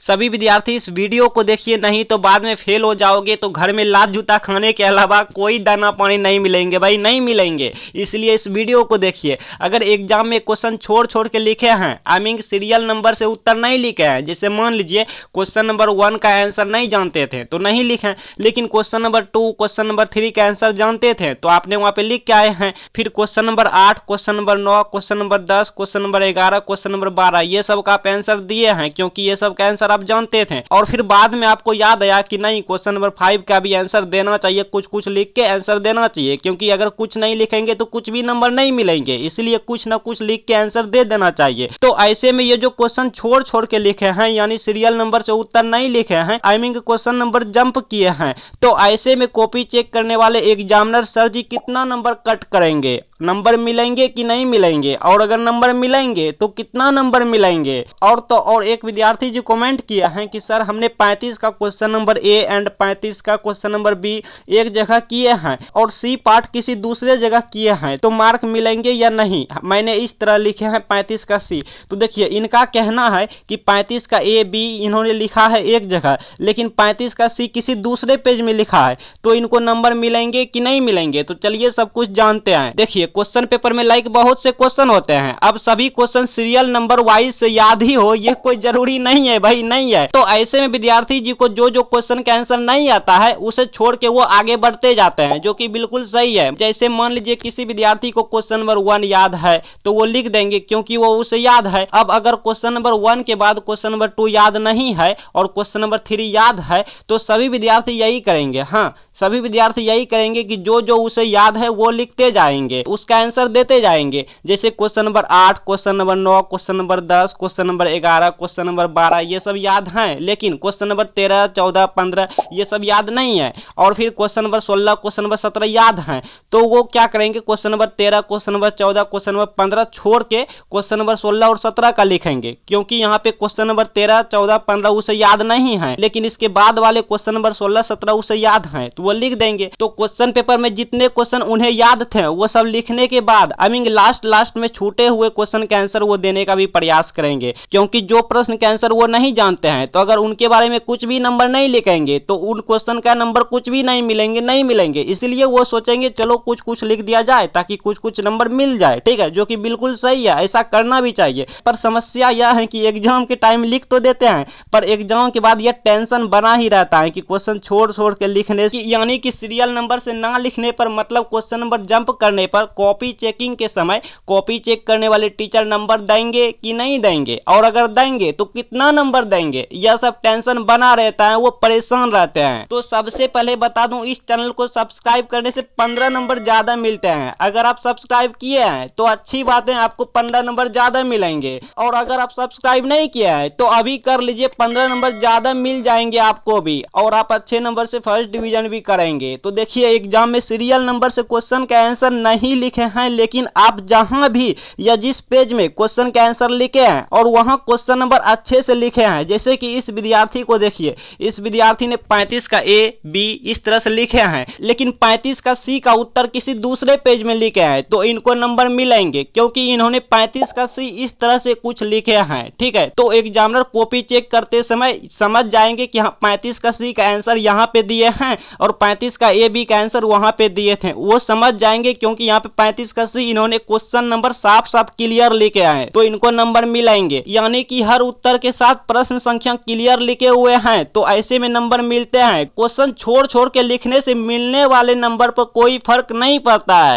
सभी विद्यार्थी इस वीडियो को देखिए, नहीं तो बाद में फेल हो जाओगे तो घर में लात जूता खाने के अलावा कोई दाना पानी नहीं मिलेंगे भाई, नहीं मिलेंगे। इसलिए इस वीडियो को देखिए। अगर एग्जाम में क्वेश्चन छोड़ छोड़ के लिखे हैं, आई मीन सीरियल नंबर से उत्तर नहीं लिखे हैं, जैसे मान लीजिए क्वेश्चन नंबर 1 का आंसर नहीं जानते थे तो नहीं लिखे, लेकिन क्वेश्चन नंबर 2 क्वेश्चन नंबर 3 का आंसर जानते थे तो आपने वहां पे लिख के आए हैं। फिर question number 8 question number 9 question number 10 question number 11 question number 12 ये सब का आप आंसर दिए हैं, क्योंकि ये सब का आंसर आप जानते थे। और फिर बाद में आपको याद आया कि नहीं, क्वेश्चन नंबर 5 का भी आंसर देना चाहिए, कुछ कुछ लिख के आंसर देना चाहिए, क्योंकि अगर कुछ नहीं लिखेंगे तो कुछ भी नंबर नहीं मिलेंगे, इसलिए कुछ ना कुछ लिख के आंसर दे देना चाहिए। तो ऐसे में ये जो क्वेश्चन छोड़ छोड़ के लिखे हैं, यानी सीरियल नंबर से उत्तर नहीं लिखे हैं, I mean question number jump किए हैं, तो ऐसे में कॉपी चेक करने वाले एग्जामिनर सर जी कितना नंबर कट करेंगे, नंबर मिलेंगे कि नहीं मिलेंगे, और अगर नंबर मिलेंगे तो कितना नंबर मिलेंगे। और तो और एक विद्यार्थी जी कमेंट किया है कि सर हमने 35 का क्वेश्चन नंबर ए एंड 35 का क्वेश्चन नंबर बी एक जगह किए हैं और सी पार्ट किसी दूसरे जगह किए हैं, तो मार्क मिलेंगे या नहीं। मैंने इस तरह लिखे हैं 35 का सी। तो देखिए इनका कहना है कि 35 का ए बी इन्होंने लिखा है एक जगह, लेकिन 35 का सी किसी दूसरे पेज में लिखा है, तो इनको नंबर मिलेंगे कि नहीं मिलेंगे। तो चलिए सब कुछ जानते हैं। देखिए क्वेश्चन पेपर में लाइक बहुत से क्वेश्चन होते हैं, अब सभी क्वेश्चन सीरियल नंबर वाइज से याद ही हो ये कोई जरूरी नहीं है भाई, नहीं है। तो ऐसे में विद्यार्थी जी को जो जो क्वेश्चन का आंसर नहीं आता है उसे छोड़ के वो आगे बढ़ते जाते हैं, जो कि बिल्कुल सही है। जैसे मान लीजिए किसी विद्यार्थी को क्वेश्चन नंबर 1 याद है तो वो लिख देंगे, क्योंकि वो उसे याद है। अब अगर क्वेश्चन नंबर 1 के बाद क्वेश्चन नंबर 2 याद नहीं है और क्वेश्चन नंबर 3 याद है, तो सभी विद्यार्थी यही करेंगे। हाँ, सभी विद्यार्थी यही करेंगे कि जो जो उसे याद है वो लिखते जाएंगे, उसका आंसर देते जाएंगे। जैसे question number 8 question number 9 question number 10 question number 11 question number 12 ये सब याद हैं, लेकिन क्वेश्चन नंबर 13 14 15 ये सब याद नहीं है। और फिर क्वेश्चन नंबर 16 क्वेश्चन नंबर 17 याद हैं, तो वो क्या करेंगे, question number 13 question number 14 question number 15 छोड़ के क्वेश्चन नंबर 16 और 17 का लिखेंगे, क्योंकि यहाँ पे क्वेश्चन नंबर 13 14 15 उसे याद नहीं है, लेकिन इसके बाद वाले क्वेश्चन नंबर 16 17 उसे याद हैं, तो वो लिख देंगे। तो क्वेश्चन पेपर में जितने क्वेश्चन उन्हें याद थे वो सब लिखने के बाद आई मीन लास्ट में छूटे हुए क्वेश्चन के आंसर वो देने का भी प्रयास करेंगे, क्योंकि जो प्रश्न के आंसर वो नहीं जानते हैं तो अगर उनके बारे में कुछ भी नंबर नहीं लिखेंगे तो उन क्वेश्चन का नंबर कुछ भी नहीं मिलेंगे। इसलिए वो सोचेंगे चलो कुछ कुछ लिख दिया जाए ताकि कुछ कुछ नंबर मिल जाए, ठीक है, जो कि बिल्कुल सही है, ऐसा करना भी चाहिए। पर समस्या यह है कि एग्जाम के टाइम लिख तो देते हैं, पर एग्जाम के बाद यह टेंशन बना ही रहता है कि क्वेश्चन छोड़ छोड़ के लिखने से, यानी कि सीरियल नंबर से ना लिखने पर, मतलब क्वेश्चन नंबर जंप करने पर कॉपी चेकिंग के समय कॉपी चेक करने वाले टीचर नंबर देंगे कि नहीं देंगे, और अगर देंगे तो कितना नंबर देंगे, यह सब टेंशन बना रहता है, वो परेशान रहते हैं। तो सबसे पहले बता दूं, इस चैनल को सब्सक्राइब करने से 15 नंबर ज्यादा मिलते हैं। अगर आप सब्सक्राइब किए हैं तो अच्छी बात है, आपको 15 नंबर ज्यादा मिलेंगे, और अगर आप सब्सक्राइब नहीं किए हैं तो अभी कर लीजिए, 15 नंबर ज्यादा मिल जाएंगे आपको भी, और आप अच्छे नंबर से फर्स्ट डिवीजन भी करेंगे। तो देखिए एग्जाम में सीरियल नंबर से क्वेश्चन का आंसर नहीं लिखे हैं, लेकिन आप जहां भी या जिस पेज में क्वेश्चन का आंसर लिखे हैं और वहां क्वेश्चन नंबर अच्छे से लिखे हैं, जैसे कि इस विद्यार्थी को देखिए, इस विद्यार्थी ने 35 का ए बी इस तरह से लिखे हैं, लेकिन 35 का सी का उत्तर किसी दूसरे पेज में लिखे हैं, तो इनको नंबर मिलेंगे, क्योंकि इन्होंने 35 का सी इस तरह से कुछ लिखे हैं, ठीक है। तो एग्जामिनर कॉपी चेक करते समय समझ जाएंगे कि हाँ 35 का सी का आंसर यहाँ पे दिए हैं और 35 का ए बी का आंसर वहां पे दिए थे, वो समझ जाएंगे, क्योंकि यहाँ पे 35 का सी इन्होंने क्वेश्चन नंबर साफ साफ क्लियर लिखे हैं, तो इनको नंबर मिलेंगे। यानी कि हर उत्तर के साथ प्रश्न संख्या क्लियर लिखे हुए हैं, तो ऐसे में नंबर मिलते हैं। क्वेश्चन छोड़ छोड़ के लिखने से मिलने वाले नंबर पर कोई फर्क नहीं पड़ता है।